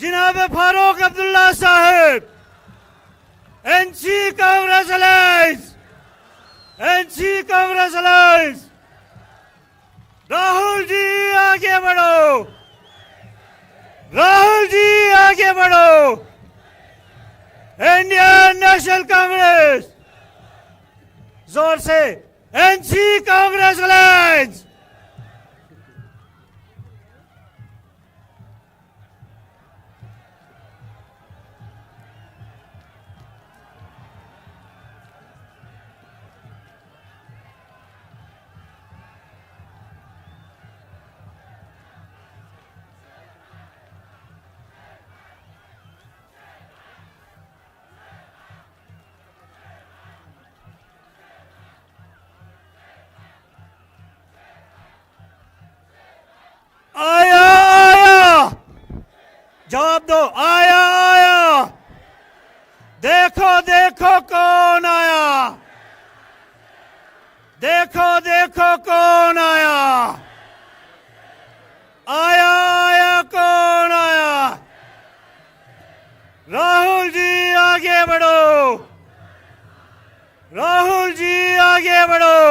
जनाब Farooq Abdullah sahab, NC Congress alliance, NC Congress alliance. Rahul ji आगे बढ़ो, राहुल जी आगे बढ़ो। इंडियन नेशनल कांग्रेस, जोर से एनसी कांग्रेस अलायंस। आया आया, जवाब दो। आया आया, देखो देखो कौन आया, देखो देखो कौन आया। आया आया, कौन आया। राहुल जी आगे बढ़ो, राहुल जी आगे बढ़ो।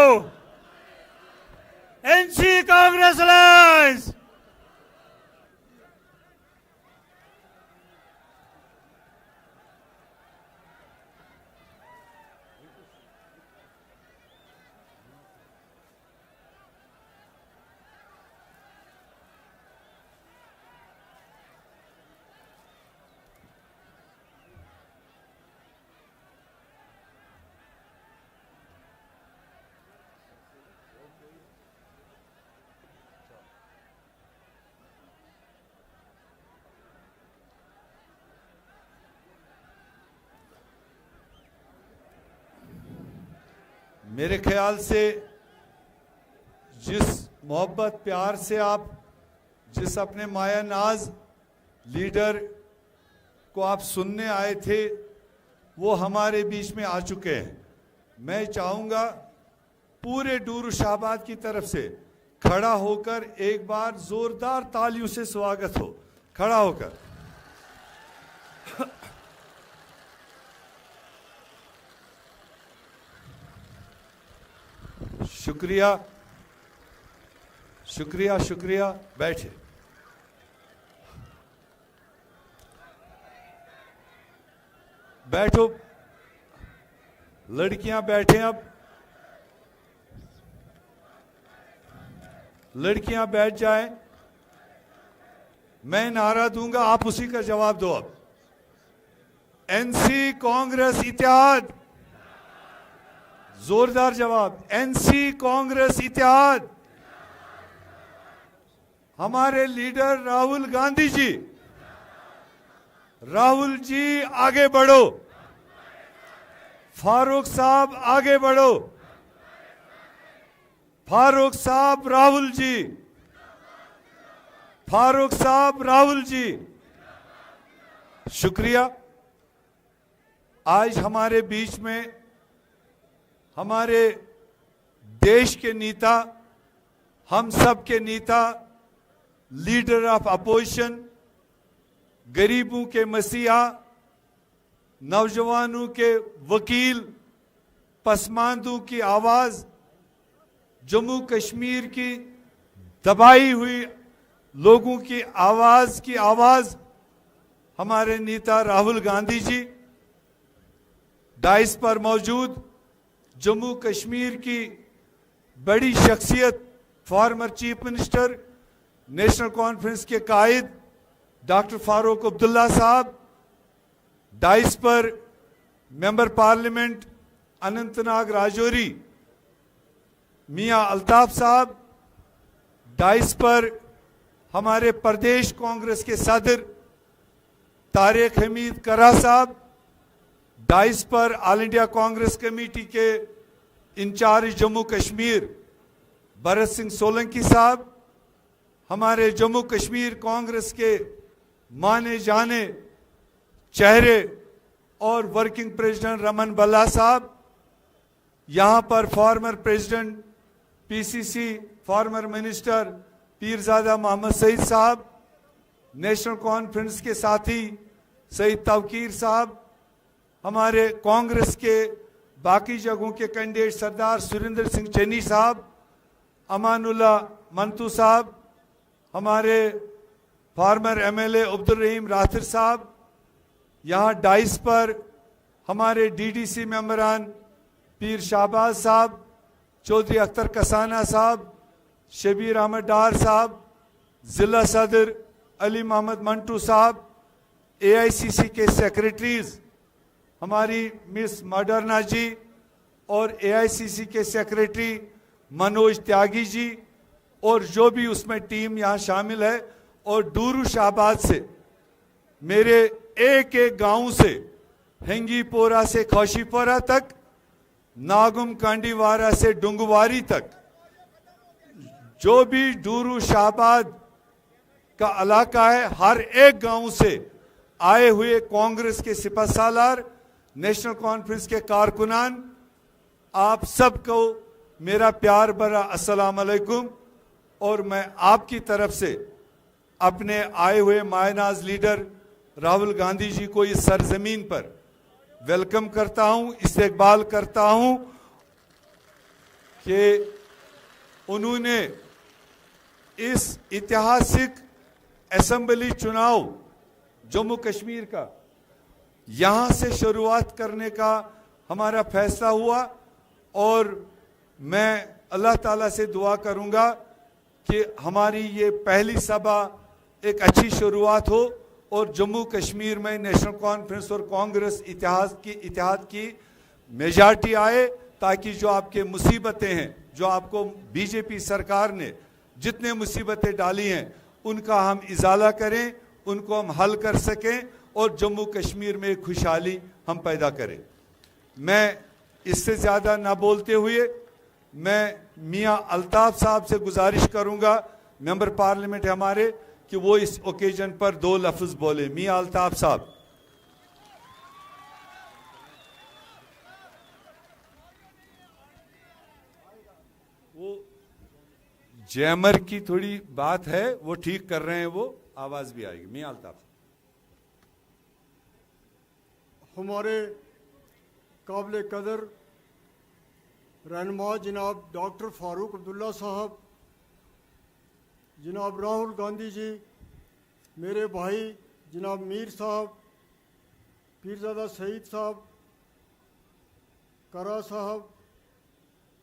NC Congress alliance. मेरे ख्याल से जिस मोहब्बत प्यार से आप जिस अपने माया नाज लीडर को आप सुनने आए थे वो हमारे बीच में आ चुके हैं। मैं चाहूँगा पूरे डूरू शाहबाद की तरफ से खड़ा होकर एक बार जोरदार तालियों से स्वागत हो। खड़ा होकर शुक्रिया शुक्रिया शुक्रिया। बैठे। बैठो, लड़कियां बैठे। अब लड़कियां बैठ जाएं। मैं नारा दूंगा, आप उसी का जवाब दो। अब एनसी कांग्रेस इत्तेहाद। जोरदार जवाब। एनसी कांग्रेस इत्तेहाद। हमारे लीडर राहुल गांधी जी, राहुल जी आगे बढ़ो। फारूक साहब आगे बढ़ो। फारूक साहब राहुल जी, फारूक साहब राहुल जी। शुक्रिया। आज हमारे बीच में हमारे देश के नेता, हम सब के नेता, लीडर ऑफ अपोजिशन, गरीबों के मसीहा, नौजवानों के वकील, पसमानदों की आवाज, जम्मू कश्मीर की दबाई हुई लोगों की आवाज हमारे नेता राहुल गांधी जी। डाइस पर मौजूद जम्मू कश्मीर की बड़ी शख्सियत, former chief minister, national conference के कायद डॉक्टर फारूक अब्दुल्ला साहब। डाइस पर मेंबर पार्लियामेंट अनंतनाग राजौरी मियां अल्ताफ साहब। डाइस पर हमारे प्रदेश कांग्रेस के सदर तारिक हमीद करा साहब। डाइस पर ऑल इंडिया कांग्रेस कमेटी के इंचार्ज जम्मू कश्मीर भरत सिंह सोलंकी साहब। हमारे जम्मू कश्मीर कांग्रेस के माने जाने चेहरे और वर्किंग प्रेसिडेंट रमन बल्ला साहब। यहाँ पर former president PCC, former minister Peerzada Mohammad Saeed sahab. National conference के साथी सईद तवकीर साहब, हमारे कांग्रेस के बाकी जगहों के कैंडिडेट सरदार सुरेंद्र सिंह चन्नी साहब, अमानुल्लाह मंतू साहब, हमारे फार्मर एमएलए अब्दुल रहीम राथिर साहब, यहाँ डाइस पर हमारे डीडीसी मेंबरान पीर शाहबाज साहब, चौधरी अख्तर कसाना साहब, शबीर अहमद डार साहब, जिला सदर अली मोहम्मद मंटू साहब, एआईसीसी के सेक्रेटरीज हमारी मिस मॉडर्ना जी और एआईसीसी के सेक्रेटरी मनोज त्यागी जी, और जो भी उसमें टीम यहाँ शामिल है, और डूरू शाहबाद से मेरे एक एक गांव से हिंगीपोरा से खौशीपोरा तक, नागुम कांडीवारा से डुंगवारी तक, जो भी डूरू शाहबाद का इलाका है, हर एक गांव से आए हुए कांग्रेस के सिपहसालार, नेशनल कॉन्फ्रेंस के कारकुनान, आप सबको मेरा प्यार भरा अस्सलाम अलैकुम। और मैं आपकी तरफ से अपने आए हुए मायनाज लीडर राहुल गांधी जी को इस सरजमीन पर वेलकम करता हूं, इस्तकबाल करता हूं कि उन्होंने इस ऐतिहासिक असेंबली चुनाव जम्मू कश्मीर का यहाँ से शुरुआत करने का हमारा फैसला हुआ, और मैं अल्लाह ताला से दुआ करूँगा कि हमारी ये पहली सभा एक अच्छी शुरुआत हो और जम्मू कश्मीर में नेशनल कॉन्फ्रेंस और कांग्रेस इतिहाद की मेजॉरिटी आए, ताकि जो आपके मुसीबतें हैं, जो आपको बीजेपी सरकार ने जितने मुसीबतें डाली हैं, उनका हम इजाला करें, उनको हम हल कर सकें और जम्मू कश्मीर में खुशहाली हम पैदा करें। मैं इससे ज़्यादा ना बोलते हुए मैं मियां अल्ताफ साहब से गुजारिश करूंगा, मेंबर पार्लियामेंट हमारे, कि वो इस ओकेजन पर 2 लफ्ज़ बोले। मियां अल्ताफ साहब। वो जैमर की थोड़ी बात है, वो ठीक कर रहे हैं, वो आवाज भी आएगी। मियां अल्ताफ। हमारे काबिल कदर रहनुमा जनाब डॉक्टर फारूक अब्दुल्ला साहब, जनाब राहुल गांधी जी, मेरे भाई जनाब मीर साहब, पीरजादा सईद साहब, करा साहब,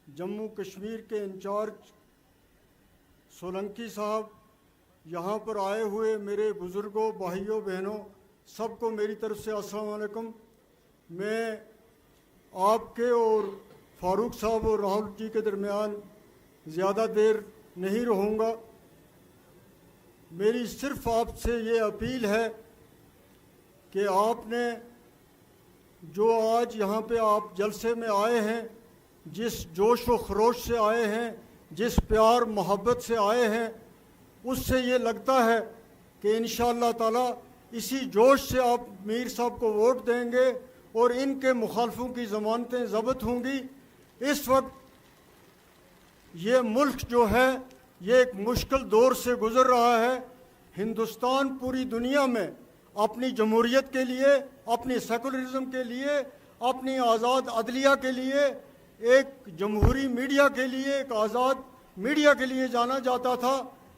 जम्मू कश्मीर के इंचार्ज सोलंकी साहब, यहाँ पर आए हुए मेरे बुज़ुर्गों, भाइयों, बहनों, सबको मेरी तरफ से अस्सलाम वालेकुम। मैं आपके और फारूक साहब और राहुल जी के दरमियान ज़्यादा देर नहीं रहूँगा। मेरी सिर्फ आपसे ये अपील है कि आपने जो आज यहाँ पे आप जलसे में आए हैं, जिस जोश व खरोश से आए हैं, जिस प्यार मोहब्बत से आए हैं, उससे ये लगता है कि इंशाअल्लाह ताला इसी जोश से आप मीर साहब को वोट देंगे और इनके मुखालफों की ज़मानतें ज़ब्त होंगी। इस वक्त ये मुल्क जो है ये एक मुश्किल दौर से गुज़र रहा है। हिंदुस्तान पूरी दुनिया में अपनी जमहूरियत के लिए, अपनी सेकुलरिज्म के लिए, अपनी आज़ाद अदलिया के लिए, एक जमहूरी मीडिया के लिए, एक आज़ाद मीडिया के लिए जाना जाता था।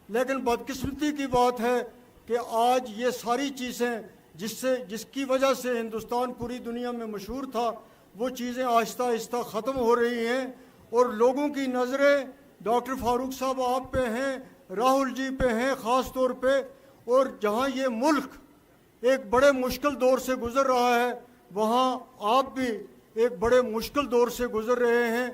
लेकिन बदकिस्मती की बात है कि आज ये सारी चीज़ें जिसकी वजह से हिंदुस्तान पूरी दुनिया में मशहूर था, वो चीज़ें आहिस्ता आहिस्ता ख़त्म हो रही हैं और लोगों की नज़रें डॉक्टर फारूक साहब आप पे हैं, राहुल जी पे हैं ख़ास तौर पे। और जहाँ ये मुल्क एक बड़े मुश्किल दौर से गुज़र रहा है, वहाँ आप भी एक बड़े मुश्किल दौर से गुज़र रहे हैं।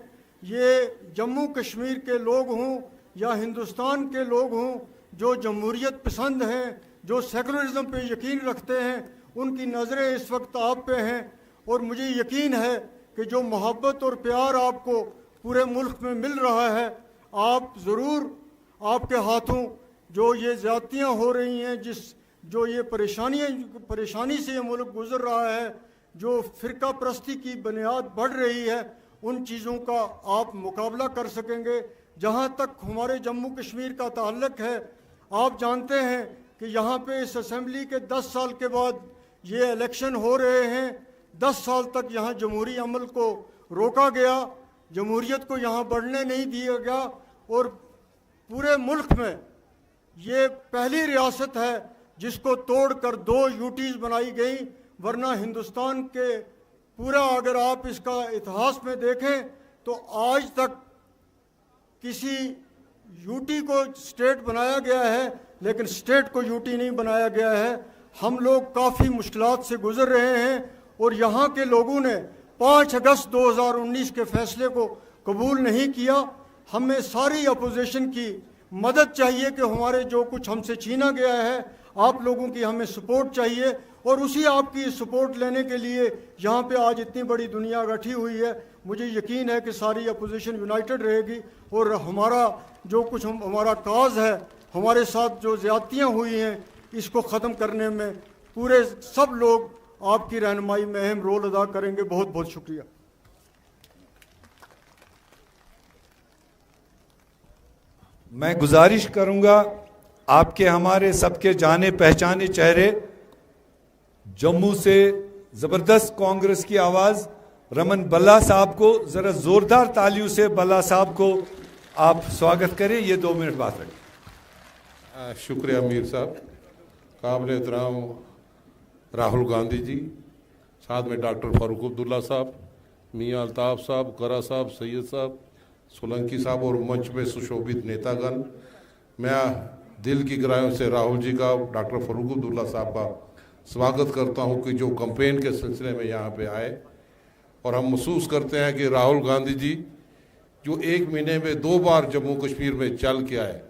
ये जम्मू कश्मीर के लोग हों या हिंदुस्तान के लोग हों, जो जमहूरियत पसंद हैं, जो सेकुलरिज्म पे यकीन रखते हैं, उनकी नज़रें इस वक्त आप पे हैं। और मुझे यकीन है कि जो मोहब्बत और प्यार आपको पूरे मुल्क में मिल रहा है, आप ज़रूर, आपके हाथों जो ये ज़्यादतियाँ हो रही हैं, जो ये परेशानी से ये मुल्क गुज़र रहा है, जो फ़िरका परस्ती की बुनियाद बढ़ रही है, उन चीज़ों का आप मुकाबला कर सकेंगे। जहाँ तक हमारे जम्मू कश्मीर का ताल्लुक़ है, आप जानते हैं कि यहाँ पे इस असेंबली के 10 साल के बाद ये इलेक्शन हो रहे हैं। 10 साल तक यहाँ जमहूरी अमल को रोका गया, जमहूरियत को यहाँ बढ़ने नहीं दिया गया और पूरे मुल्क में ये पहली रियासत है जिसको तोड़कर 2 यूटीज़ बनाई गई, वरना हिंदुस्तान के पूरा अगर आप इसका इतिहास में देखें तो आज तक किसी यूटी को स्टेट बनाया गया है लेकिन स्टेट को यूटी नहीं बनाया गया है। हम लोग काफ़ी मुश्किलात से गुजर रहे हैं और यहाँ के लोगों ने 5 अगस्त 2019 के फैसले को कबूल नहीं किया। हमें सारी अपोजिशन की मदद चाहिए कि हमारे जो कुछ हमसे छीना गया है, आप लोगों की हमें सपोर्ट चाहिए और उसी आपकी सपोर्ट लेने के लिए यहाँ पे आज इतनी बड़ी दुनिया इकट्ठी हुई है। मुझे यकीन है कि सारी अपोजिशन यूनाइटेड रहेगी और हमारा जो कुछ हमारा काज है, हमारे साथ जो ज़्यादतियाँ हुई हैं, इसको ख़त्म करने में पूरे सब लोग आपकी रहनुमाई में अहम रोल अदा करेंगे। बहुत बहुत शुक्रिया। मैं गुजारिश करूंगा आपके हमारे सबके जाने पहचाने चेहरे जम्मू से जबरदस्त कांग्रेस की आवाज रमन बल्ला साहब को जरा जोरदार तालियों से बल्ला साहब को आप स्वागत करें। ये 2 मिनट बात रखें। शुक्रिया मीर साहब। काबिल एहतराम राहुल गांधी जी, साथ में डॉक्टर फारूक अब्दुल्ला साहब, मियाँ अल्ताफ साहब, करा साहब, सैयद साहब, सोलंकी साहब और मंच में सुशोभित नेतागण, मैं दिल की गहराइयों से राहुल जी का, डॉक्टर फारूक अब्दुल्ला साहब का स्वागत करता हूं कि जो कैंपेन के सिलसिले में यहाँ पे आए। और हम महसूस करते हैं कि राहुल गांधी जी जो 1 महीने में 2 बार जम्मू कश्मीर में चल के आए,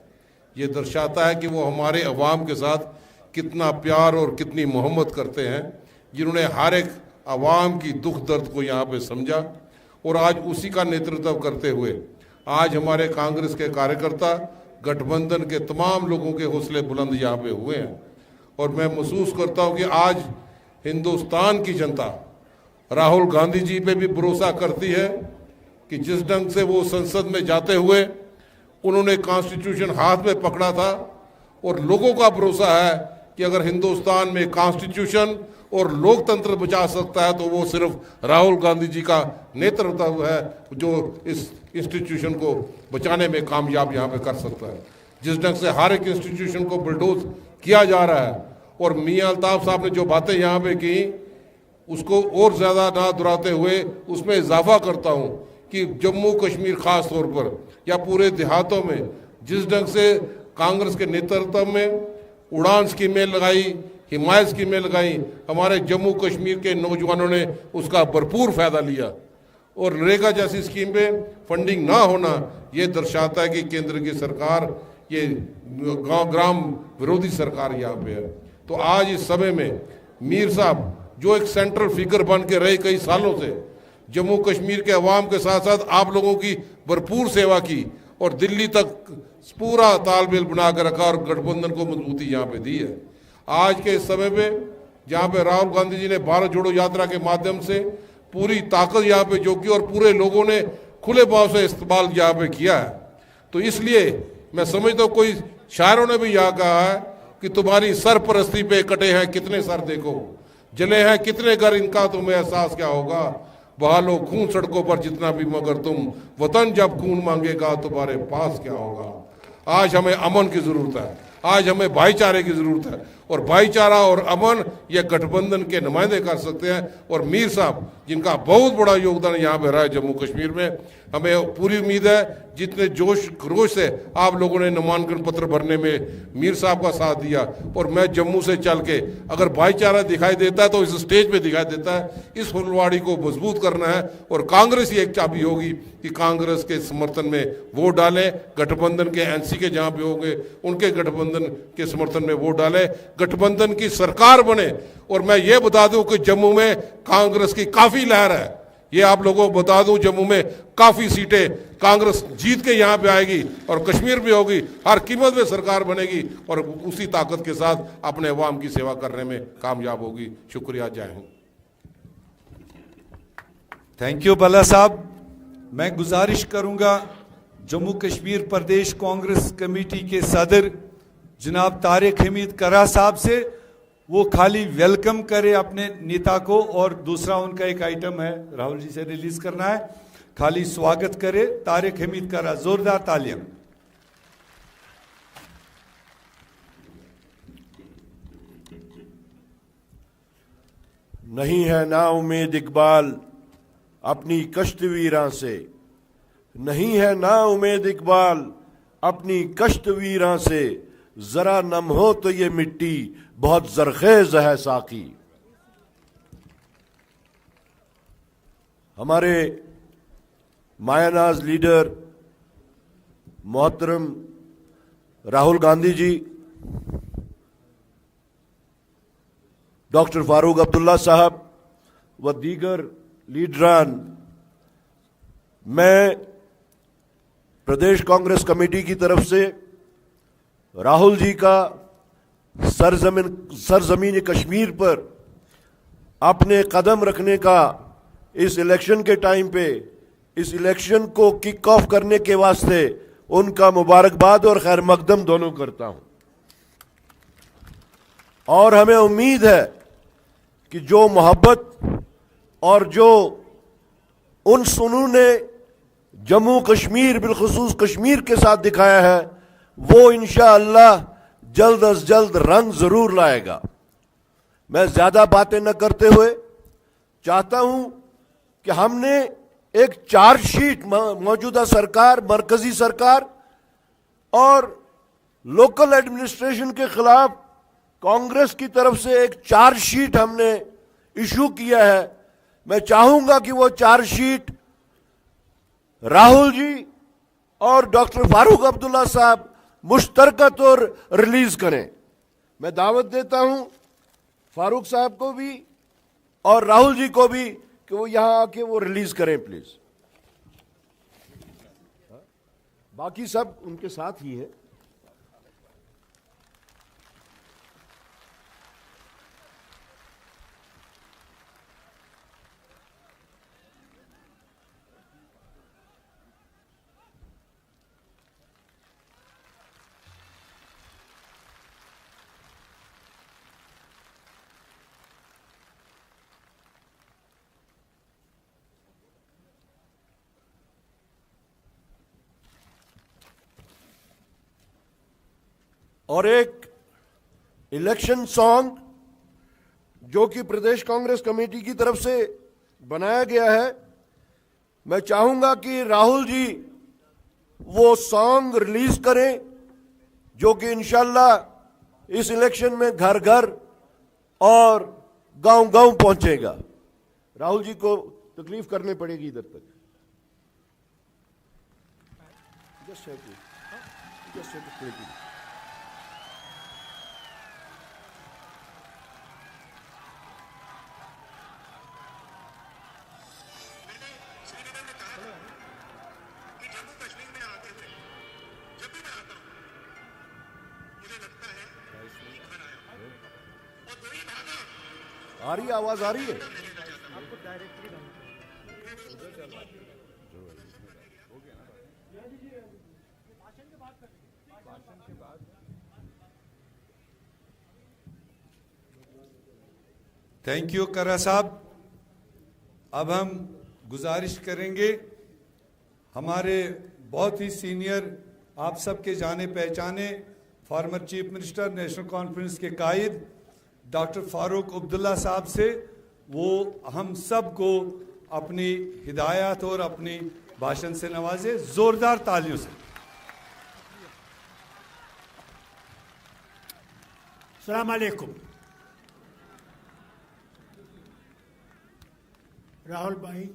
ये दर्शाता है कि वो हमारे अवाम के साथ कितना प्यार और कितनी मोहब्बत करते हैं, जिन्होंने हर एक अवाम की दुख दर्द को यहाँ पे समझा और आज उसी का नेतृत्व करते हुए आज हमारे कांग्रेस के कार्यकर्ता, गठबंधन के तमाम लोगों के हौसले बुलंद यहाँ पे हुए हैं। और मैं महसूस करता हूँ कि आज हिंदुस्तान की जनता राहुल गांधी जी पे भी भरोसा करती है कि जिस ढंग से वो संसद में जाते हुए उन्होंने कॉन्स्टिट्यूशन हाथ में पकड़ा था और लोगों का भरोसा है कि अगर हिंदुस्तान में कॉन्स्टिट्यूशन और लोकतंत्र बचा सकता है तो वो सिर्फ राहुल गांधी जी का नेतृत्व है जो इस इंस्टीट्यूशन को बचाने में कामयाब यहाँ पे कर सकता है। जिस ढंग से हर एक इंस्टीट्यूशन को बुलडोज किया जा रहा है और मियाँ अल्ताफ साहब ने जो बातें यहाँ पे की उसको और ज़्यादा ना दोहराते हुए उसमें इजाफा करता हूँ कि जम्मू कश्मीर खास तौर पर या पूरे देहातों में जिस ढंग से कांग्रेस के नेतृत्व में उड़ान स्कीमें लगाई, हिमायत स्कीमें लगाई, हमारे जम्मू कश्मीर के नौजवानों ने उसका भरपूर फ़ायदा लिया और नरेगा जैसी स्कीम पे फंडिंग ना होना ये दर्शाता है कि केंद्र की सरकार ये गांव ग्राम विरोधी सरकार यहाँ पे है। तो आज इस समय में मीर साहब जो एक सेंट्रल फिगर बन के रहे कई सालों से, जम्मू कश्मीर के अवाम के साथ साथ आप लोगों की भरपूर सेवा की और दिल्ली तक पूरा तालमेल बना कर रखा और गठबंधन को मजबूती यहाँ पे दी है। आज के इस समय पे जहाँ पे राहुल गांधी जी ने भारत जोड़ो यात्रा के माध्यम से पूरी ताकत यहाँ पे जो की और पूरे लोगों ने खुले भाव से इस्तेमाल यहाँ पे किया है, तो इसलिए मैं समझता हूँ कोई शायरों ने भी यहाँ कहा है कि तुम्हारी सरपरस्ती पे कटे हैं कितने सर देखो, जले हैं कितने घर इनका तुम्हें एहसास क्या होगा, बहा लो खून सड़कों पर जितना भी मगर तुम वतन जब खून मांगेगा तुम्हारे पास क्या होगा। आज हमें अमन की जरूरत है, आज हमें भाईचारे की जरूरत है और भाईचारा और अमन ये गठबंधन के नुमाइंदे कर सकते हैं। और मीर साहब जिनका बहुत बड़ा योगदान यहाँ पे रहा है जम्मू कश्मीर में, हमें पूरी उम्मीद है जितने जोश खरोश से आप लोगों ने नामांकन पत्र भरने में मीर साहब का साथ दिया और मैं जम्मू से चल के अगर भाईचारा दिखाई देता है तो इस स्टेज पे दिखाई देता है। इस फुलवाड़ी को मजबूत करना है और कांग्रेस ही एक चाबी होगी कि कांग्रेस के समर्थन में वोट डालें, गठबंधन के एनसी के जहाँ पे होंगे उनके गठबंधन के समर्थन में वोट डालें, गठबंधन की सरकार बने। और मैं ये बता दूं कि जम्मू में कांग्रेस की काफी लहर है, ये आप लोगों को बता दूं जम्मू में काफी सीटें कांग्रेस जीत के यहाँ पे आएगी और कश्मीर भी होगी, हर कीमत में सरकार बनेगी और उसी ताकत के साथ अपने अवाम की सेवा करने में कामयाब होगी। शुक्रिया, जय हिंद। थैंक यू बल्ला साहब। मैं गुजारिश करूंगा जम्मू कश्मीर प्रदेश कांग्रेस कमेटी के सदर जनाब तारिक हमीद करा साहब से, वो खाली वेलकम करे अपने नेता को, और दूसरा उनका एक आइटम है राहुल जी से रिलीज करना है, खाली स्वागत करे तारिक हमीद करा। जोरदार तालियां। नहीं है ना उम्मीद इकबाल अपनी कश्तवीरां से, नहीं है ना उम्मीद इकबाल अपनी कश्तवीरां से, जरा नम हो तो ये मिट्टी बहुत जरखेज है साकी। हमारे मायानाज लीडर मोहतरम राहुल गांधी जी, डॉक्टर फारूक अब्दुल्ला साहब व दीगर लीडरान, मैं प्रदेश कांग्रेस कमेटी की तरफ से राहुल जी का सरजमीन कश्मीर पर अपने कदम रखने का इस इलेक्शन के टाइम पे, इस इलेक्शन को किक ऑफ करने के वास्ते उनका मुबारकबाद और खैर मकदम दोनों करता हूं। और हमें उम्मीद है कि जो मोहब्बत और जो उन्होंने जम्मू कश्मीर बिलखुसूस कश्मीर के साथ दिखाया है, वो इंशाअल्लाह जल्द अज जल्द रंग जरूर लाएगा। मैं ज्यादा बातें न करते हुए चाहता हूं कि हमने एक चार्जशीट मौजूदा सरकार, मरकजी सरकार और लोकल एडमिनिस्ट्रेशन के खिलाफ कांग्रेस की तरफ से एक चार्जशीट हमने इशू किया है। मैं चाहूंगा कि वो चार्जशीट राहुल जी और डॉक्टर फारूक अब्दुल्ला साहब मुश्तरका तौर रिलीज करें। मैं दावत देता हूं फारूक साहब को भी और राहुल जी को भी कि वो यहां आके वो रिलीज करें प्लीज। बाकी सब उनके साथ ही है। और एक इलेक्शन सॉन्ग जो कि प्रदेश कांग्रेस कमेटी की तरफ से बनाया गया है, मैं चाहूंगा कि राहुल जी वो सॉन्ग रिलीज करें जो कि इंशाल्लाह इस इलेक्शन में घर घर और गांव गांव पहुंचेगा। राहुल जी को तकलीफ करनी पड़ेगी इधर तक। जस्ट आ रही है, आवाज आ रही है। थैंक यू करा साहब। अब हम गुजारिश करेंगे हमारे बहुत ही सीनियर, आप सबके जाने पहचाने former chief minister, national conference के कायद डॉक्टर फारूक अब्दुल्ला साहब से, वो हम सब को अपनी हिदायत और अपनी भाषण से नवाजे। जोरदार तालियों से। अस्सलाम वालेकुम। राहुल भाई,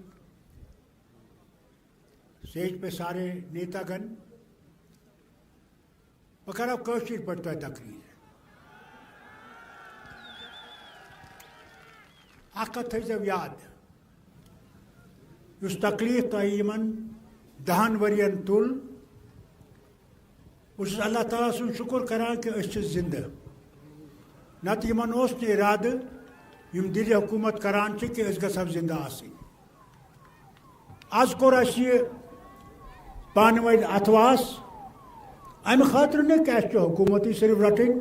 स्टेज पे सारे नेतागण, बकर कौशिक पड़ता है तकरीर आका थे जब याद उस तकलीफ तयमन दहन वरियन तुल उस अल्लाह ताला सुन शुक्र करा कि अस जिंदा नत यमन ओस ने इराद यम दिल हुकूमत करान कि अस गसब जिंदा आसिन। आज कोर अस पान वन अथवास अमे खातर न क्या हुकूमत सिर्फ रटन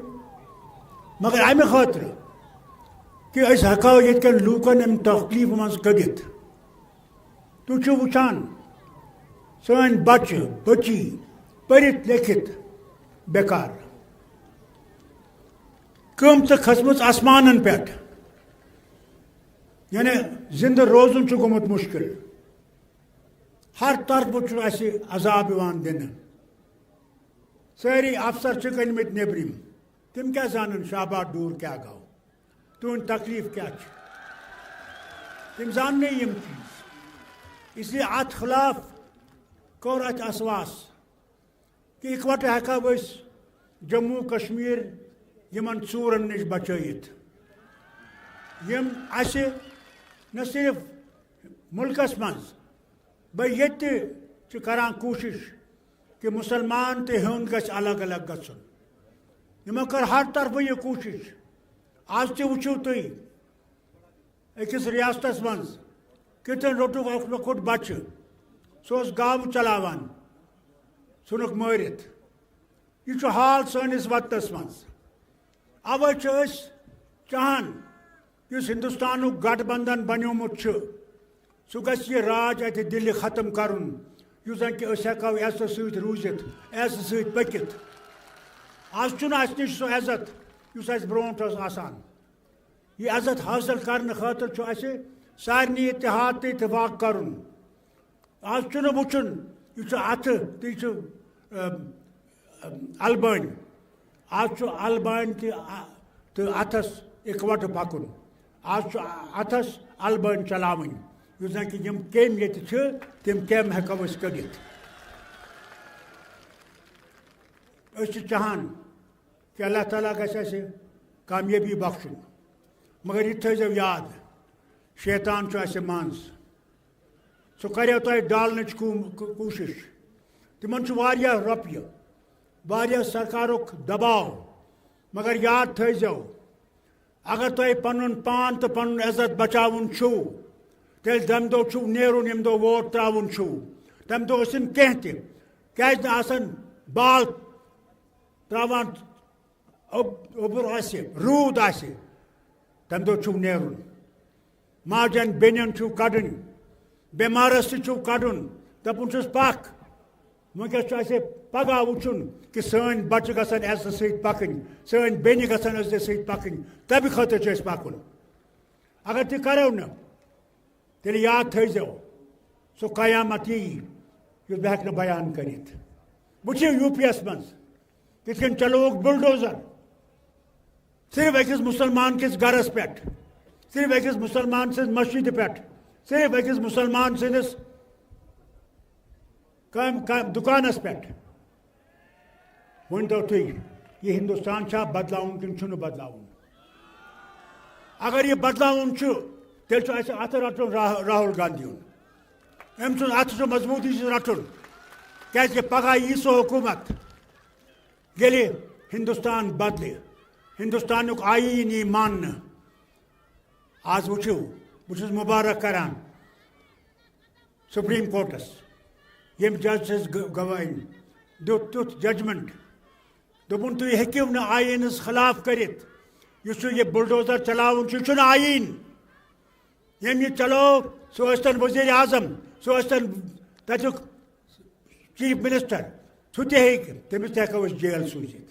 मगर अमे खातर कि हको ये लूकन अम तकलीफ मज कड़ित तुम वुचान सन बच्चे बची पढ़ित लिखित बेकार कीमत खसम आसमान पे यानी जिंद रोजन गोमुत मुश्किल हर तरफ अजाब दिन सारी अफसर गनमत नेबरिम तम क्या जानन शाबाद दूर क्या गो तुन तकलीफ क्या तम जान यम चीज इसलिए अत खिलाफ कौर अत असवास कि इकवट हेको जम्मू कश्मीर यमन चूरन नश बचत यम न सिर्फ मुल्कस मज ये करान कोशिश कि मुसलमान तो हिंद गछ अलग अलग गछुन यमो कर हर तरफ ये कोशिश आज ते वुचो तुई अकिस रियासतस मज कितन रोटुक लकुट बच्चे सह गाव चलावान सुनुक मारित यह हाल सनिस वतस मज अवे चाहान इस हिंदुस्तान गठबंधन बनोमुत सह गह राज अत दिल्ली खत्म करुन यु जन कि हेको ऐसो सत रूजित ऐसो सत पकित आज नश सह इज्जत युस ब्रोट आसान यह इज्जत हासिल करने खातर सारे इत्तेहाद तो इतफाक करुन आज वुचन यह अथ तो अलबान आज अलबान तो अथस इकवट पकुन आज अथस अलबान चलावन युस जन कि केम ये तम केम हेको कड़ित चाहान कि अल्लाह ताला गसे कामयाबी बख्शुन मगर यह थो याद शैतान मंज सह कर डालन कोशिश तिमन रुपये वारिया सरकारुक दबाव मगर याद थो अगर तुम पन पान तो पन इज्जत बचावन तेल तम दो नेरुन यम दो वोट त्रावन तम दो कह क्या बाल त्रावान ओबर रूद तम दो नेरुन माजन बेन कड़न बेमारस कड़न दपुन पख वनकस पगह वुचन कि सन बच्चे गसन इज्जत सत पकन सन बेन गसन इज्जत सत पकन तब खतर पकुन अगर तुम करो न तेल याद थो सो कयामत यह बह बयान कर वो यूपीएस मज किन चलोक बुलडोजर सिर्फ अकिस मुसलमान किस गरस पे सिर्फ अकिस मुसलमान सिंस मस्जिद पे सिर्फ अकिस मुसलमान सिंस दुकानस पे वन तो तुम यह हिंदुस्तान बदलावन कि बदलावन अगर यह बदलावन तेल अत रटन राहुल गांधी अम अत मजबूती रटन क्या पगह यी सो हुकूमत ये हिंदुस्तान बदले हिंदुस्तान आईन यी मान आज वो बहुत मुबारक करान सुप्रीम कोर्टस यम जज गवाइन दुत तुथ जजमेंट दोपुन तुम हेकिव न आईनस खिलाफ करित यह बुलडोजर चलावन आईन यम यह चलो सह वजीर आजम सह तुक चीफ मिनिस्टर सह तमिस हेको जेल सूजित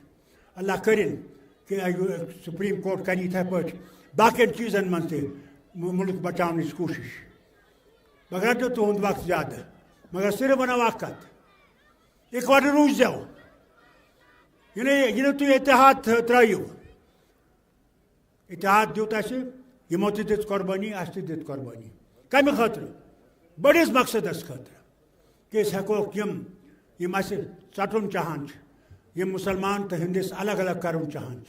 अल्लाह करिन कि सुप्रीम कोर्ट कर इत पे बाकियन चीज़न मज मुल्क बचाने कोशिश मगर रटो तुंद वक्त ज्यादा मगर सिर्फ वन कत इकवट रूजो यह तुम इत्तेहाद त्रयु इत्तेहाद दुत यमो दित कुर्बानी दित कुर्बानी कम खतर बड़िस मकसदस खतर कि हेकोक यम चटुन चाहान यम मुसलमान तो हिंदिस अलग अलग कर चाहान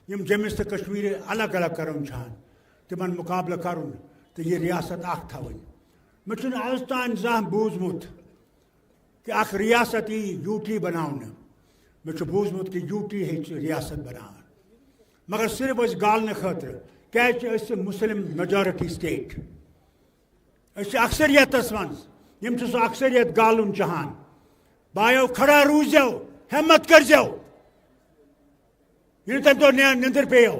यम जम्मिस तो कश्मीर अलग अलग कर चाहान तिमन मुकाबला कर तो यह रियासत थवन मे आज तान जह बूझमुत कि अख रियासत यी यूटी बनाने मे बूझमुत कि यूटी रियासत बनान मगर सिर्फ गालने खतर क्या मुस्लिम मेजॉरिटी स्टेट अक्सरियत मज यम सह अक्सरियत गालन चाहान बायो खड़ा रूजो हिम्मत कर जाओ ये तम तो निंदर पेयो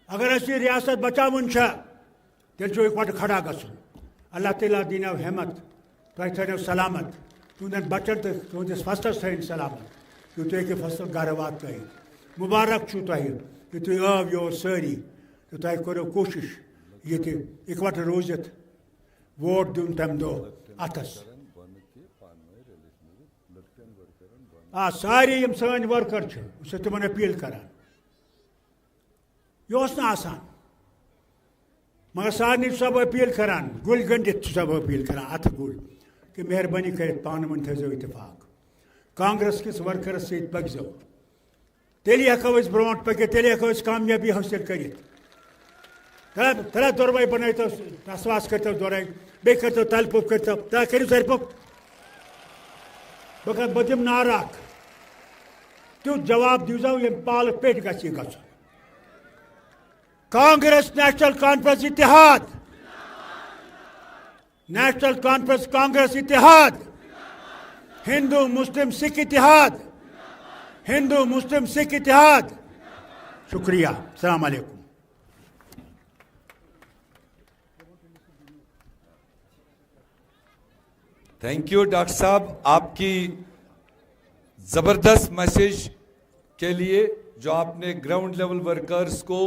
अगर अस रियासत बचावन तेल जो इकवट खड़ा गसन अल्लाह ताला दीनो हिम्मत तुम थो सलामत तुंदन बचन तो तुंदिस फसलस थन सलामत कि तुम हेकि फसल घर वात मुबारक छु तुह कि तुम आव योर सारी तो तुम करो कोशिश ये इकवट रोजित वोट दिन तम दो अथस सारे यम सन वर्कर तिमन अपील करान यह आसान मगर सारे सब अपील करान गुल गंडित सब अपील करान अथ गुल कि मेहरबानी कर पान वन थो इतफाक कांग्रेस किस वर्करस सत पकजो तेली हेको ब्रोट पक तेली हेको कामयाबी हासिल कर तला दोरवाई बन तो टसवास करतो दोराई बे करतो तलपुप करतो ता करू सरपुप बह दिम नाराक तुथ जवाब दीजो ये पाल पेट गि ग कांग्रेस नेशनल कॉन्फ्रेंस इतिहाद नेशनल कॉन्फ्रेंस कांग्रेस इतिहाद हिंदू मुस्लिम सिख इतिहाद हिंदू मुस्लिम सिख इतिहाद शुक्रिया अस्सलाम वालेकुम थैंक यू डॉक्टर साहब आपकी ज़बरदस्त मैसेज के लिए जो आपने ग्राउंड लेवल वर्कर्स को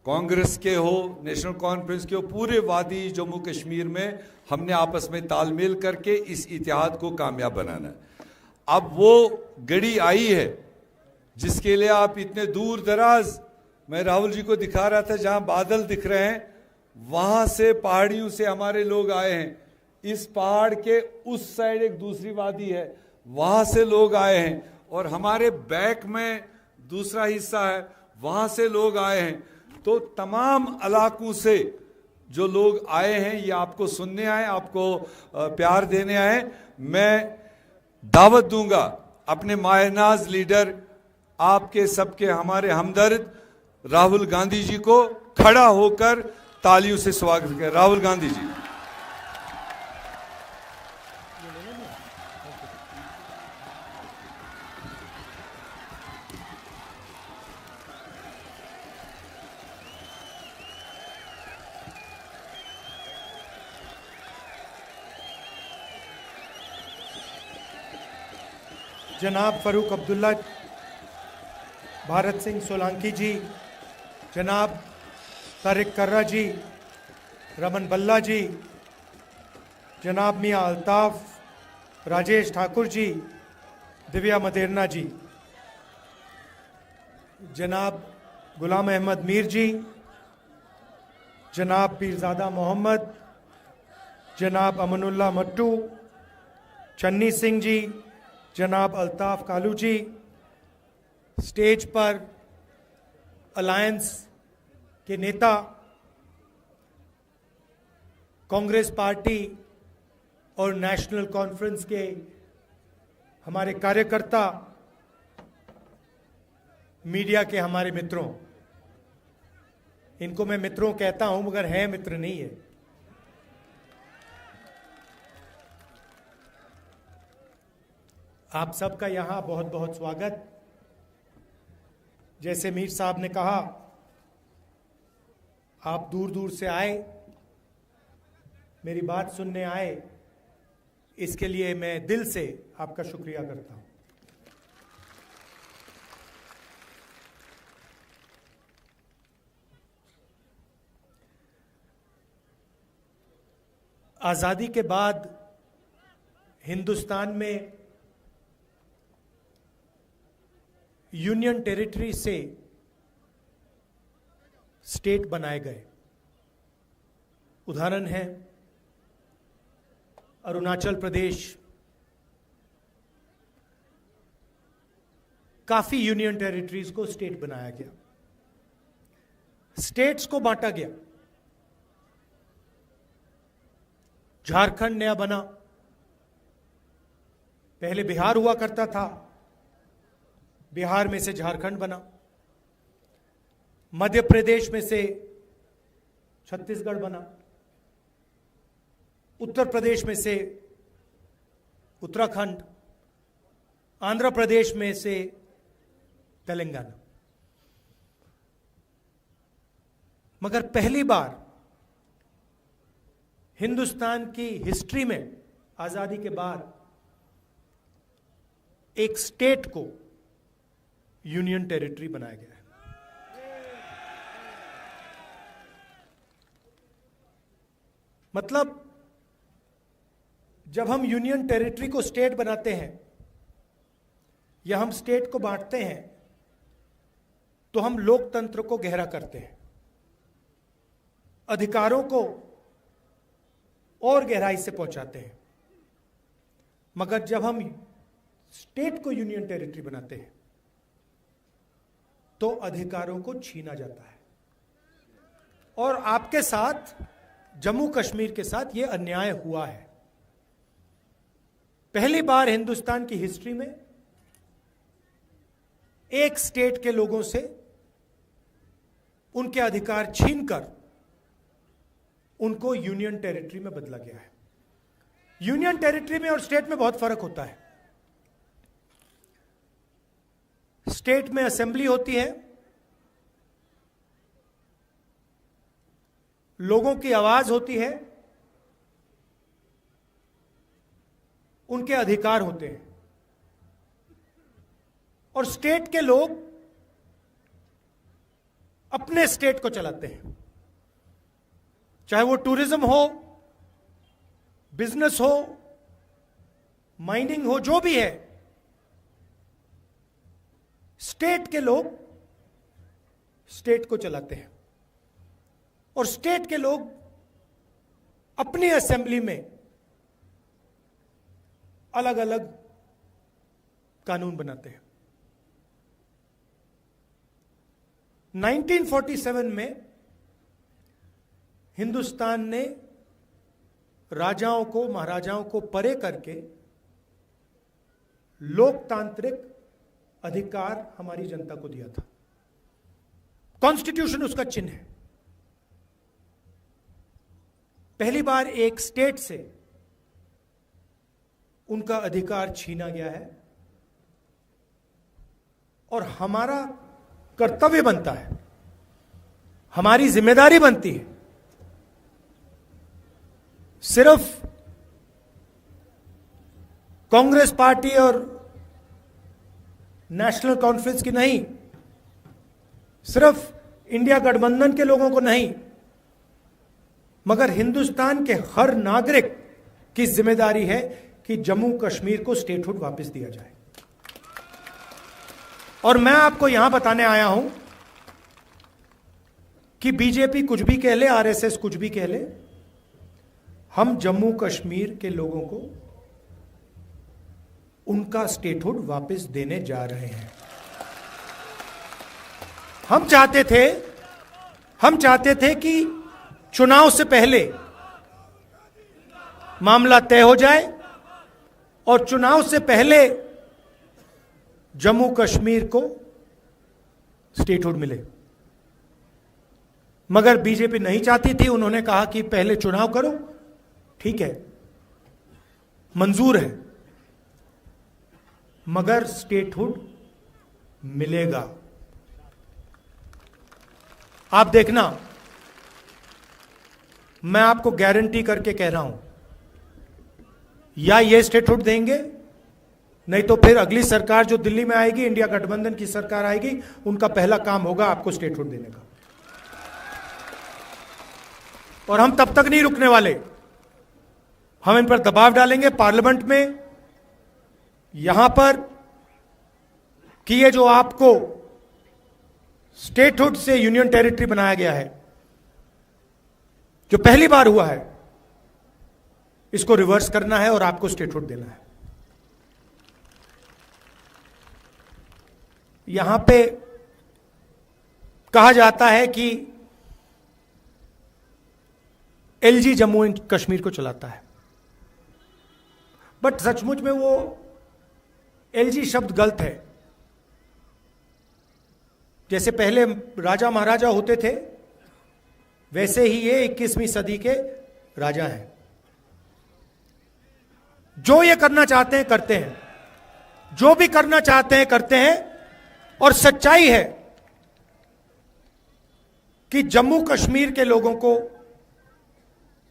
कांग्रेस के हो नेशनल कॉन्फ्रेंस के हो पूरे वादी जम्मू कश्मीर में हमने आपस में तालमेल करके इस इतिहाद को कामयाब बनाना है। अब वो घड़ी आई है जिसके लिए आप इतने दूर दराज मैं राहुल जी को दिखा रहा था जहां बादल दिख रहे हैं वहां से पहाड़ियों से हमारे लोग आए हैं इस पहाड़ के उस साइड एक दूसरी वादी है वहां से लोग आए हैं और हमारे बैक में दूसरा हिस्सा है वहां से लोग आए हैं तो तमाम इलाकों से जो लोग आए हैं ये आपको सुनने आए आपको प्यार देने आए मैं दावत दूंगा अपने मायनाज लीडर आपके सबके हमारे हमदर्द राहुल गांधी जी को खड़ा होकर तालियों से स्वागत करें। राहुल गांधी जी। जनाब फ़ारूक अब्दुल्ला, भारत सिंह सोलंकी जी, जनाब तारिक कर्रा जी, रमन बल्ला जी, जनाब मियाँ अल्ताफ़, राजेश ठाकुर जी, दिव्या मदेरना जी, जनाब गुलाम अहमद मीर जी, जनाब पीरज़ादा मोहम्मद, जनाब अमनुल्लाह मट्टू, चन्नी सिंह जी, जनाब अल्ताफ़ कालू जी, स्टेज पर अलायंस के नेता, कांग्रेस पार्टी और नेशनल कॉन्फ्रेंस के हमारे कार्यकर्ता, मीडिया के हमारे मित्रों, इनको मैं मित्रों कहता हूं मगर हैं मित्र नहीं है। आप सबका यहाँ बहुत बहुत स्वागत। जैसे मीर साहब ने कहा, आप दूर दूर से आए, मेरी बात सुनने आए, इसके लिए मैं दिल से आपका शुक्रिया करता हूँ। आज़ादी के बाद हिंदुस्तान में यूनियन टेरिटरी से स्टेट बनाए गए। उदाहरण है अरुणाचल प्रदेश, काफी यूनियन टेरिटरीज को स्टेट बनाया गया, स्टेट्स को बांटा गया। झारखंड नया बना, पहले बिहार हुआ करता था, बिहार में से झारखंड बना, मध्य प्रदेश में से छत्तीसगढ़ बना, उत्तर प्रदेश में से उत्तराखंड, आंध्र प्रदेश में से तेलंगाना। मगर पहली बार हिंदुस्तान की हिस्ट्री में आजादी के बाद एक स्टेट को यूनियन टेरिटरी बनाया गया है। मतलब जब हम यूनियन टेरिटरी को स्टेट बनाते हैं या हम स्टेट को बांटते हैं तो हम लोकतंत्र को गहरा करते हैं, अधिकारों को और गहराई से पहुंचाते हैं। मगर जब हम स्टेट को यूनियन टेरिटरी बनाते हैं तो अधिकारों को छीना जाता है। और आपके साथ, जम्मू कश्मीर के साथ यह अन्याय हुआ है। पहली बार हिंदुस्तान की हिस्ट्री में एक स्टेट के लोगों से उनके अधिकार छीनकर उनको यूनियन टेरिटरी में बदला गया है। यूनियन टेरिटरी में और स्टेट में बहुत फर्क होता है। स्टेट में असेंबली होती है, लोगों की आवाज होती है, उनके अधिकार होते हैं। और स्टेट के लोग अपने स्टेट को चलाते हैं, चाहे वो टूरिज्म हो, बिजनेस हो, माइनिंग हो, जो भी है, स्टेट के लोग स्टेट को चलाते हैं। और स्टेट के लोग अपनी असेंबली में अलग अलग कानून बनाते हैं। 1947 में हिंदुस्तान ने राजाओं को, महाराजाओं को परे करके लोकतांत्रिक अधिकार हमारी जनता को दिया था। कॉन्स्टिट्यूशन उसका चिन्ह है। पहली बार एक स्टेट से उनका अधिकार छीना गया है और हमारा कर्तव्य बनता है, हमारी जिम्मेदारी बनती है, सिर्फ कांग्रेस पार्टी और नेशनल कॉन्फ्रेंस की नहीं, सिर्फ इंडिया गठबंधन के लोगों को नहीं, मगर हिंदुस्तान के हर नागरिक की जिम्मेदारी है कि जम्मू कश्मीर को स्टेटहुड वापस दिया जाए। और मैं आपको यहां बताने आया हूं कि बीजेपी कुछ भी कह ले, आरएसएस कुछ भी कह ले, हम जम्मू कश्मीर के लोगों को उनका स्टेटहुड वापस देने जा रहे हैं। हम चाहते थे कि चुनाव से पहले मामला तय हो जाए और चुनाव से पहले जम्मू कश्मीर को स्टेटहुड मिले। मगर बीजेपी नहीं चाहती थी। उन्होंने कहा कि पहले चुनाव करो, ठीक है, मंजूर है, मगर स्टेटहुड मिलेगा। आप देखना, मैं आपको गारंटी करके कह रहा हूं, या ये स्टेटहुड देंगे, नहीं तो फिर अगली सरकार जो दिल्ली में आएगी, इंडिया गठबंधन की सरकार आएगी, उनका पहला काम होगा आपको स्टेटहुड देने का। और हम तब तक नहीं रुकने वाले। हम इन पर दबाव डालेंगे पार्लियामेंट में, यहां पर, कि ये जो आपको स्टेटहुड से यूनियन टेरिटरी बनाया गया है, जो पहली बार हुआ है, इसको रिवर्स करना है और आपको स्टेटहुड देना है। यहां पे कहा जाता है कि एलजी जम्मू एंड कश्मीर को चलाता है, बट सचमुच में वो एलजी शब्द गलत है। जैसे पहले राजा महाराजा होते थे, वैसे ही ये 21वीं सदी के राजा हैं। जो ये करना चाहते हैं करते हैं। जो भी करना चाहते हैं करते हैं। और सच्चाई है कि जम्मू कश्मीर के लोगों को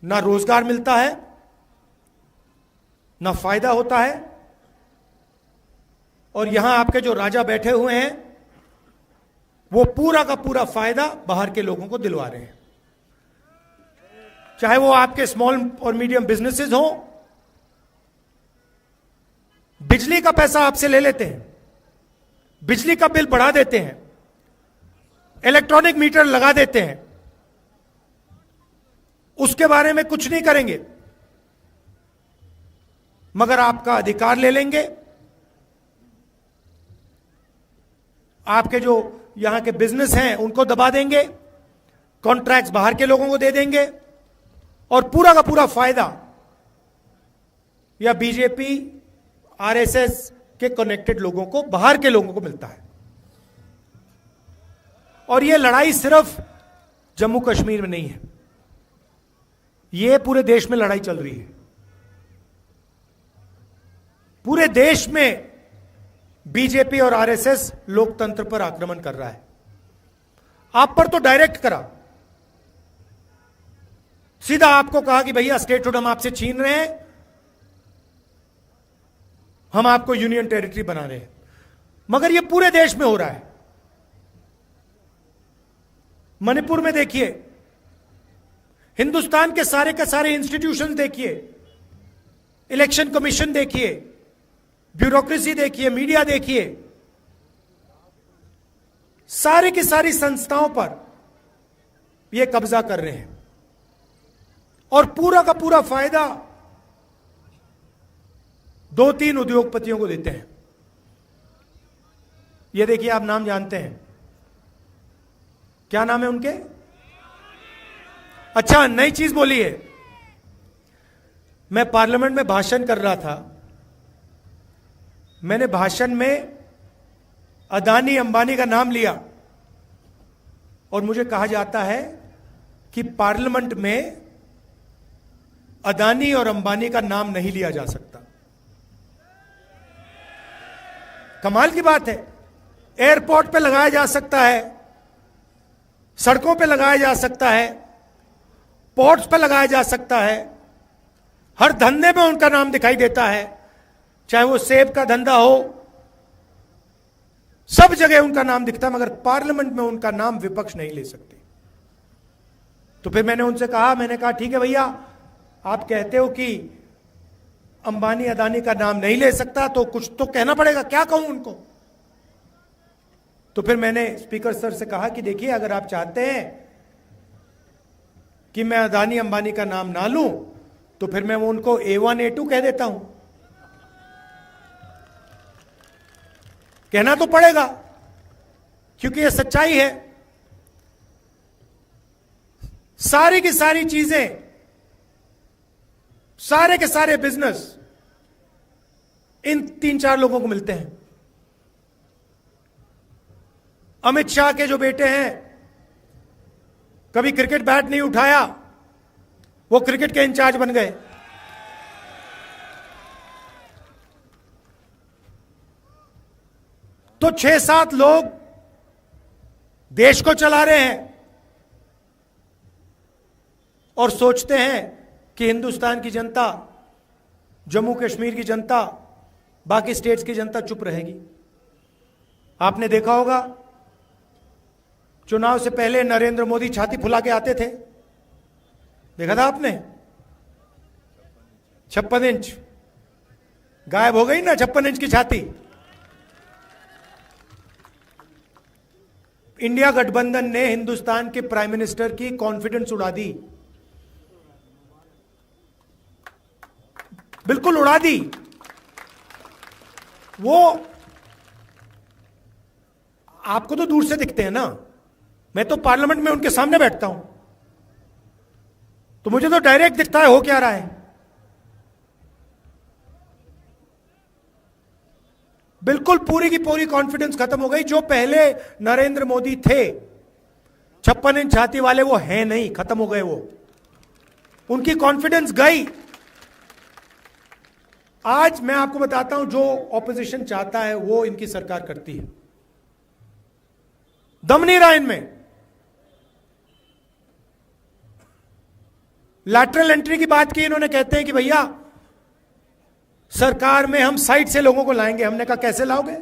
ना रोजगार मिलता है, ना फायदा होता है, और यहां आपके जो राजा बैठे हुए हैं वो पूरा का पूरा फायदा बाहर के लोगों को दिलवा रहे हैं। चाहे वो आपके स्मॉल और मीडियम बिजनेसेस हो, बिजली का पैसा आपसे ले लेते हैं, बिजली का बिल बढ़ा देते हैं, इलेक्ट्रॉनिक मीटर लगा देते हैं, उसके बारे में कुछ नहीं करेंगे, मगर आपका अधिकार ले लेंगे। आपके जो यहां के बिजनेस हैं उनको दबा देंगे, कॉन्ट्रैक्ट्स बाहर के लोगों को दे देंगे, और पूरा का पूरा फायदा या बीजेपी आरएसएस के कनेक्टेड लोगों को, बाहर के लोगों को मिलता है। और यह लड़ाई सिर्फ जम्मू कश्मीर में नहीं है, यह पूरे देश में लड़ाई चल रही है। पूरे देश में बीजेपी और आरएसएस लोकतंत्र पर आक्रमण कर रहा है। आप पर तो डायरेक्ट करा, सीधा आपको कहा कि भैया स्टेटहुड हम आपसे छीन रहे हैं, हम आपको यूनियन टेरिटरी बना रहे हैं। मगर यह पूरे देश में हो रहा है। मणिपुर में देखिए, हिंदुस्तान के सारे इंस्टीट्यूशंस देखिए, इलेक्शन कमीशन देखिए, ब्यूरोक्रेसी देखिए, मीडिया देखिए, सारी की सारी संस्थाओं पर यह कब्जा कर रहे हैं, और पूरा का पूरा फायदा 2-3 उद्योगपतियों को देते हैं। यह देखिए, आप नाम जानते हैं, क्या नाम है उनके? अच्छा, नई चीज बोली है। मैं पार्लियामेंट में भाषण कर रहा था, मैंने भाषण में अदानी अंबानी का नाम लिया, और मुझे कहा जाता है कि पार्लियामेंट में अदानी और अंबानी का नाम नहीं लिया जा सकता। कमाल की बात है। एयरपोर्ट पे लगाया जा सकता है, सड़कों पे लगाया जा सकता है, पोर्ट्स पे लगाया जा सकता है, हर धंधे में उनका नाम दिखाई देता है, चाहे वो सेब का धंधा हो, सब जगह उनका नाम दिखता है, मगर पार्लियामेंट में उनका नाम विपक्ष नहीं ले सकते। तो फिर मैंने उनसे कहा, मैंने कहा ठीक है भैया, आप कहते हो कि अंबानी अदानी का नाम नहीं ले सकता, तो कुछ तो कहना पड़ेगा, क्या कहूं उनको? तो फिर मैंने स्पीकर सर से कहा कि देखिए, अगर आप चाहते हैं कि मैं अदानी अंबानी का नाम ना लूं, तो फिर मैं उनको A1 A2 कह देता हूं। कहना तो पड़ेगा, क्योंकि यह सच्चाई है। सारी की सारी चीजें, सारे के सारे बिजनेस इन 3-4 लोगों को मिलते हैं। अमित शाह के जो बेटे हैं, कभी क्रिकेट बैट नहीं उठाया, वो क्रिकेट के इंचार्ज बन गए। तो 6-7 लोग देश को चला रहे हैं और सोचते हैं कि हिंदुस्तान की जनता, जम्मू कश्मीर की जनता, बाकी स्टेट्स की जनता चुप रहेगी। आपने देखा होगा, चुनाव से पहले नरेंद्र मोदी छाती फुला के आते थे, देखा था आपने? 56 इंच गायब हो गई ना, 56 इंच की छाती। इंडिया गठबंधन ने हिंदुस्तान के प्राइम मिनिस्टर की कॉन्फिडेंस उड़ा दी, बिल्कुल उड़ा दी। वो आपको तो दूर से दिखते हैं ना, मैं तो पार्लियामेंट में उनके सामने बैठता हूं, तो मुझे तो डायरेक्ट दिखता है हो क्या रहा है। बिल्कुल पूरी की पूरी कॉन्फिडेंस खत्म हो गई। जो पहले नरेंद्र मोदी थे 56 इंच छाती वाले, वो हैं नहीं, खत्म हो गए। वो उनकी कॉन्फिडेंस गई। आज मैं आपको बताता हूं, जो ऑपोजिशन चाहता है वो इनकी सरकार करती है। दम नहीं रहा इनमें। लैटरल एंट्री की बात की इन्होंने, कहते हैं कि भैया सरकार में हम साइड से लोगों को लाएंगे। हमने कहा कैसे लाओगे?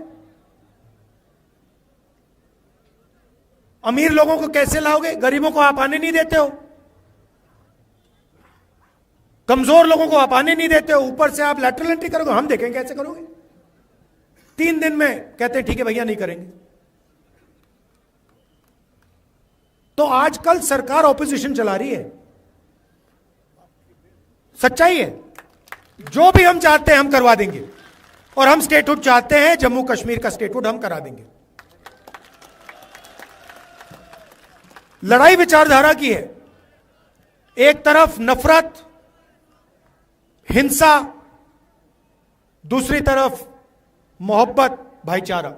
अमीर लोगों को कैसे लाओगे? गरीबों को आप आने नहीं देते हो, कमजोर लोगों को आप आने नहीं देते हो, ऊपर से आप लैटरल एंट्री करोगे। हम देखेंगे कैसे करोगे। 3 दिन में कहते हैं ठीक है भैया नहीं करेंगे। तो आजकल सरकार ऑपोजिशन चला रही है, सच्चाई है। जो भी हम चाहते हैं हम करवा देंगे, और हम स्टेटहुड चाहते हैं, जम्मू कश्मीर का स्टेटहुड हम करा देंगे। लड़ाई विचारधारा की है। एक तरफ नफरत, हिंसा, दूसरी तरफ मोहब्बत, भाईचारा।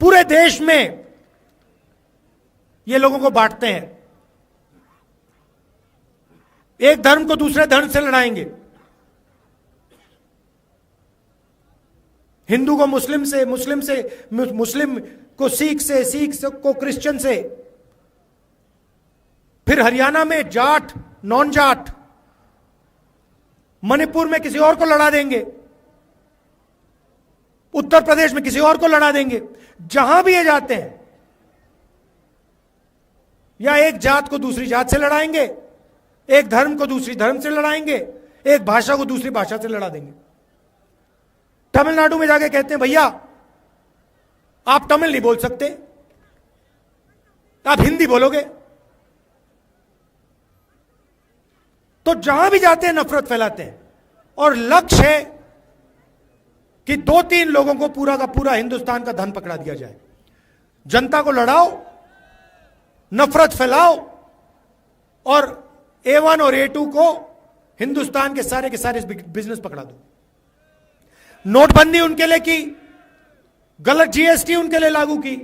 पूरे देश में ये लोगों को बांटते हैं। एक धर्म को दूसरे धर्म से लड़ाएंगे, हिंदू को मुस्लिम से, मुस्लिम को सिख से, को क्रिश्चियन से। फिर हरियाणा में जाट, नॉन जाट, मणिपुर में किसी और को लड़ा देंगे, उत्तर प्रदेश में किसी और को लड़ा देंगे। जहां भी ये जाते हैं, या एक जात को दूसरी जात से लड़ाएंगे, एक धर्म को दूसरी धर्म से लड़ाएंगे, एक भाषा को दूसरी भाषा से लड़ा देंगे। तमिलनाडु में जाके कहते हैं भैया आप तमिल नहीं बोल सकते, आप हिंदी बोलोगे। तो जहां भी जाते हैं नफरत फैलाते हैं, और लक्ष्य है कि 2-3 लोगों को पूरा का पूरा हिंदुस्तान का धन पकड़ा दिया जाए। जनता को लड़ाओ, नफरत फैलाओ, और A1 और A2 को हिंदुस्तान के सारे बिजनेस पकड़ा दो। नोटबंदी उनके लिए की, गलत GST उनके लिए लागू की,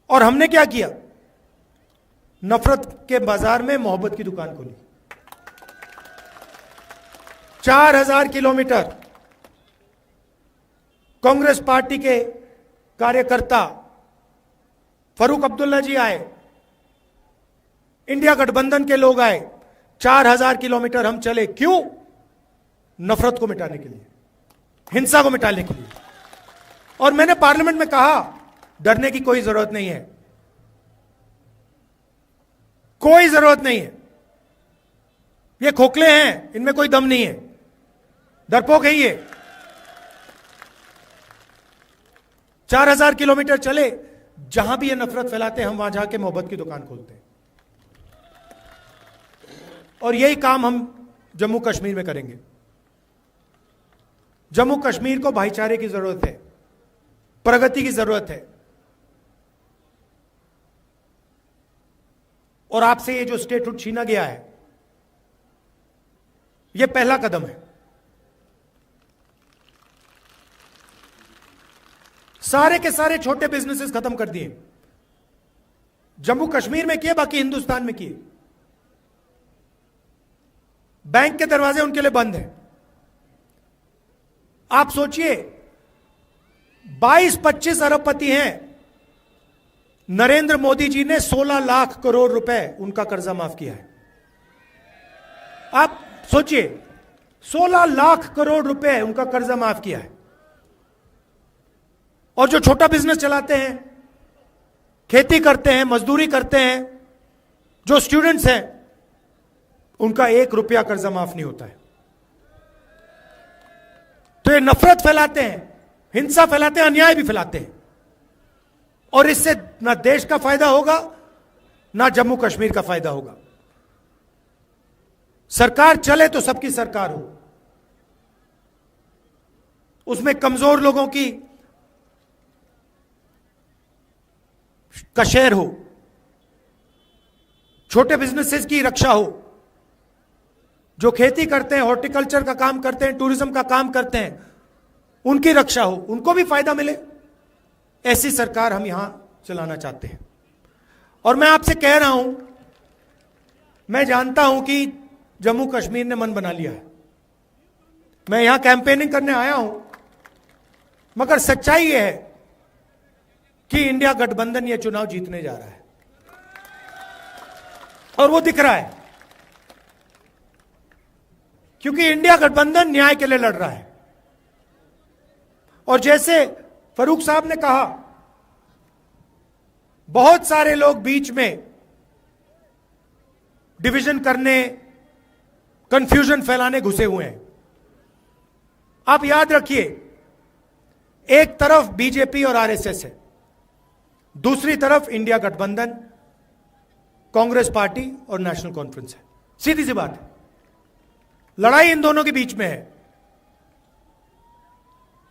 और हमने क्या किया? नफरत के बाजार में मोहब्बत की दुकान खोली। 4000 किलोमीटर कांग्रेस पार्टी के कार्यकर्ता फारूक अब्दुल्ला जी आए, इंडिया गठबंधन के लोग आए। 4000 किलोमीटर हम चले। क्यों? नफरत को मिटाने के लिए, हिंसा को मिटाने के लिए। और मैंने पार्लियामेंट में कहा डरने की कोई जरूरत नहीं है, कोई जरूरत नहीं है। ये खोखले हैं, इनमें कोई दम नहीं है, डरपोक है ये। 4000 किलोमीटर चले, जहां भी ये नफरत फैलाते हैं हम वहां जाके मोहब्बत की दुकान खोलते हैं। और यही काम हम जम्मू कश्मीर में करेंगे। जम्मू कश्मीर को भाईचारे की जरूरत है, प्रगति की जरूरत है। और आपसे ये जो स्टेटहुड छीना गया है, यह पहला कदम है। सारे के सारे छोटे बिजनेसेस खत्म कर दिए, जम्मू कश्मीर में किए, बाकी हिंदुस्तान में किए। बैंक के दरवाजे उनके लिए बंद हैं। आप सोचिए 22-25 अरबपति हैं, नरेंद्र मोदी जी ने 16 लाख करोड़ रुपए उनका कर्जा माफ किया है। आप सोचिए 16 लाख करोड़ रुपए उनका कर्जा माफ किया है। और जो छोटा बिजनेस चलाते हैं, खेती करते हैं, मजदूरी करते हैं, जो स्टूडेंट्स हैं, उनका 1 रुपया कर्जा माफ नहीं होता है। तो ये नफरत फैलाते हैं, हिंसा फैलाते हैं, अन्याय भी फैलाते हैं। और इससे ना देश का फायदा होगा, ना जम्मू कश्मीर का फायदा होगा। सरकार चले तो सबकी सरकार हो, उसमें कमजोर लोगों की का शेयर हो, छोटे बिजनेसेस की रक्षा हो, जो खेती करते हैं, हॉर्टिकल्चर का काम करते हैं, टूरिज्म का काम करते हैं, उनकी रक्षा हो, उनको भी फायदा मिले। ऐसी सरकार हम यहां चलाना चाहते हैं। और मैं आपसे कह रहा हूं मैं जानता हूं कि जम्मू कश्मीर ने मन बना लिया है, मैं यहां कैंपेनिंग करने आया हूं, मगर सच्चाई यह है कि इंडिया गठबंधन यह चुनाव जीतने जा रहा है और वो दिख रहा है, क्योंकि इंडिया गठबंधन न्याय के लिए लड़ रहा है। और जैसे फरूक साहब ने कहा, बहुत सारे लोग बीच में डिवीजन करने, कंफ्यूजन फैलाने घुसे हुए हैं। आप याद रखिए, एक तरफ बीजेपी और आरएसएस है, दूसरी तरफ इंडिया गठबंधन, कांग्रेस पार्टी और नेशनल कॉन्फ्रेंस है। सीधी सी बात है, लड़ाई इन दोनों के बीच में है।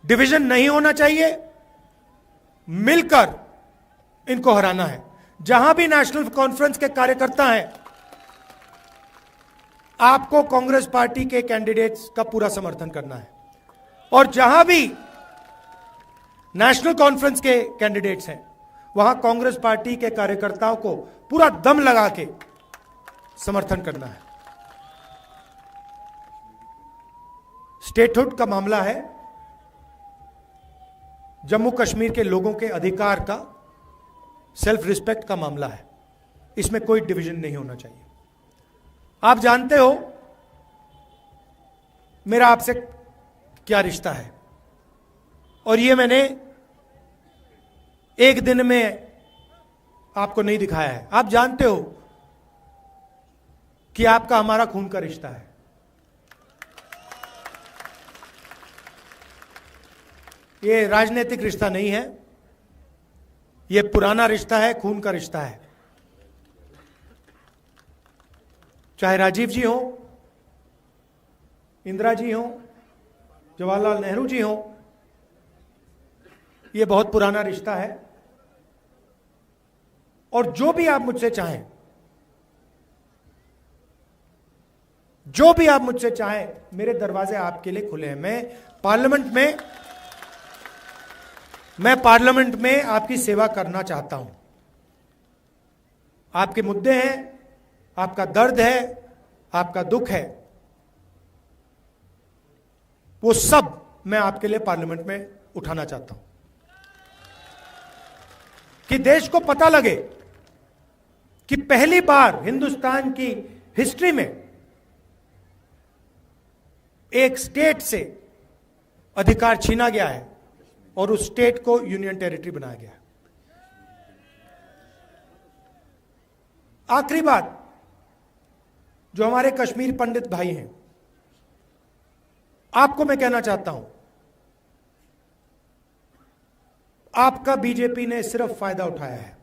डिवीजन नहीं होना चाहिए, मिलकर इनको हराना है। जहां भी नेशनल कॉन्फ्रेंस के कार्यकर्ता हैं, आपको कांग्रेस पार्टी के कैंडिडेट्स का पूरा समर्थन करना है, और जहां भी नेशनल कॉन्फ्रेंस के कैंडिडेट्स हैं, वहां कांग्रेस पार्टी के कार्यकर्ताओं को पूरा दम लगा के समर्थन करना है। स्टेटहुड का मामला है, जम्मू कश्मीर के लोगों के अधिकार का, सेल्फ रिस्पेक्ट का मामला है। इसमें कोई डिवीजन नहीं होना चाहिए। आप जानते हो मेरा आपसे क्या रिश्ता है, और ये मैंने एक दिन में आपको नहीं दिखाया है। आप जानते हो कि आपका हमारा खून का रिश्ता है। ये राजनीतिक रिश्ता नहीं है, ये पुराना रिश्ता है, खून का रिश्ता है। चाहे राजीव जी हो, इंदिरा जी हो, जवाहरलाल नेहरू जी हो, ये बहुत पुराना रिश्ता है। और जो भी आप मुझसे चाहें, जो भी आप मुझसे चाहें, मेरे दरवाजे आपके लिए खुले हैं। मैं पार्लियामेंट में आपकी सेवा करना चाहता हूं। आपके मुद्दे हैं, आपका दर्द है, आपका दुख है, वो सब मैं आपके लिए पार्लियामेंट में उठाना चाहता हूं, कि देश को पता लगे कि पहली बार हिंदुस्तान की हिस्ट्री में एक स्टेट से अधिकार छीना गया है और उस स्टेट को यूनियन टेरिटरी बनाया गया। आखिरी बात, जो हमारे कश्मीर पंडित भाई हैं, आपको मैं कहना चाहता हूं, आपका बीजेपी ने सिर्फ फायदा उठाया है,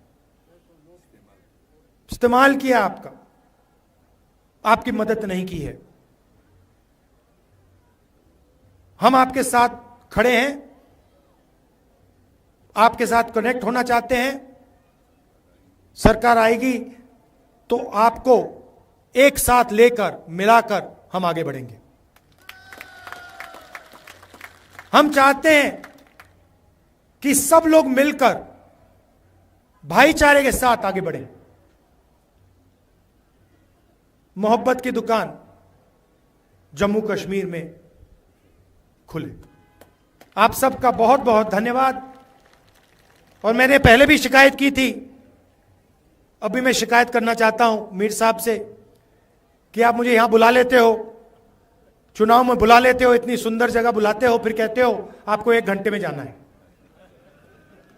इस्तेमाल किया आपका, आपकी मदद नहीं की है। हम आपके साथ खड़े हैं, आपके साथ कनेक्ट होना चाहते हैं। सरकार आएगी तो आपको एक साथ लेकर, मिलाकर हम आगे बढ़ेंगे। हम चाहते हैं कि सब लोग मिलकर भाईचारे के साथ आगे बढ़ें। मोहब्बत की दुकान जम्मू कश्मीर में खुले। आप सबका बहुत बहुत धन्यवाद। और मैंने पहले भी शिकायत की थी, अभी मैं शिकायत करना चाहता हूं मीर साहब से, कि आप मुझे यहां बुला लेते हो, चुनाव में बुला लेते हो, इतनी सुंदर जगह बुलाते हो, फिर कहते हो आपको 1 घंटे में जाना है।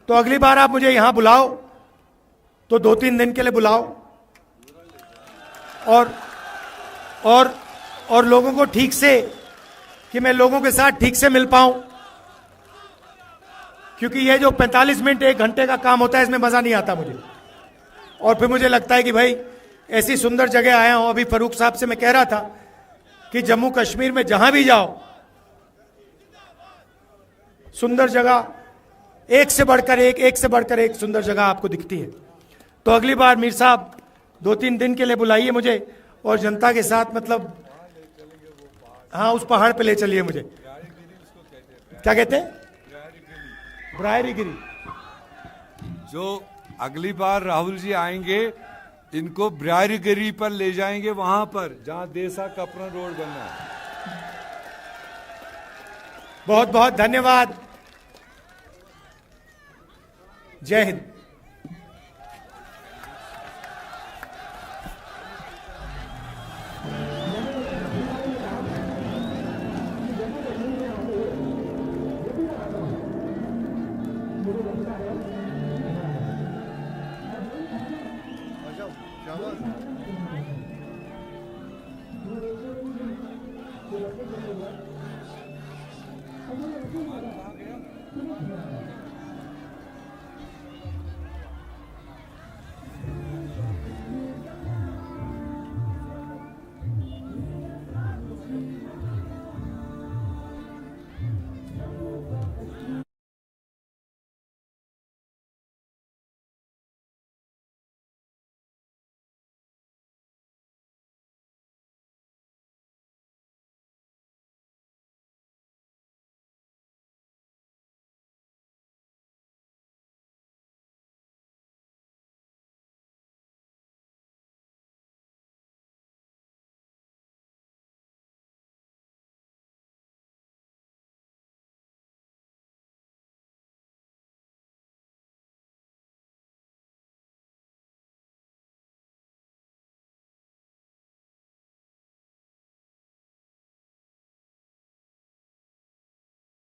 तो अगली बार आप मुझे यहां बुलाओ तो 2-3 दिन के लिए बुलाओ, और लोगों को ठीक से, कि मैं लोगों के साथ ठीक से मिल पाऊं, क्योंकि ये जो 45 मिनट 1 घंटे का काम होता है, इसमें मजा नहीं आता मुझे। और फिर मुझे लगता है कि भाई ऐसी सुंदर जगह आया हूं। अभी फरूक साहब से मैं कह रहा था कि जम्मू कश्मीर में जहां भी जाओ, सुंदर जगह, एक से बढ़कर एक सुंदर जगह आपको दिखती है। तो अगली बार मीर साहब 2-3 दिन के लिए बुलाइए मुझे, और जनता के साथ, मतलब हाँ, उस पहाड़ पे ले चलिए मुझे। क्या कहते हैं? ब्रायरी गिरी। जो अगली बार राहुल जी आएंगे इनको ब्रायरगिरी पर ले जाएंगे, वहां पर जहां देसा कपड़ा रोड बनना है। बहुत बहुत धन्यवाद। जय हिंद।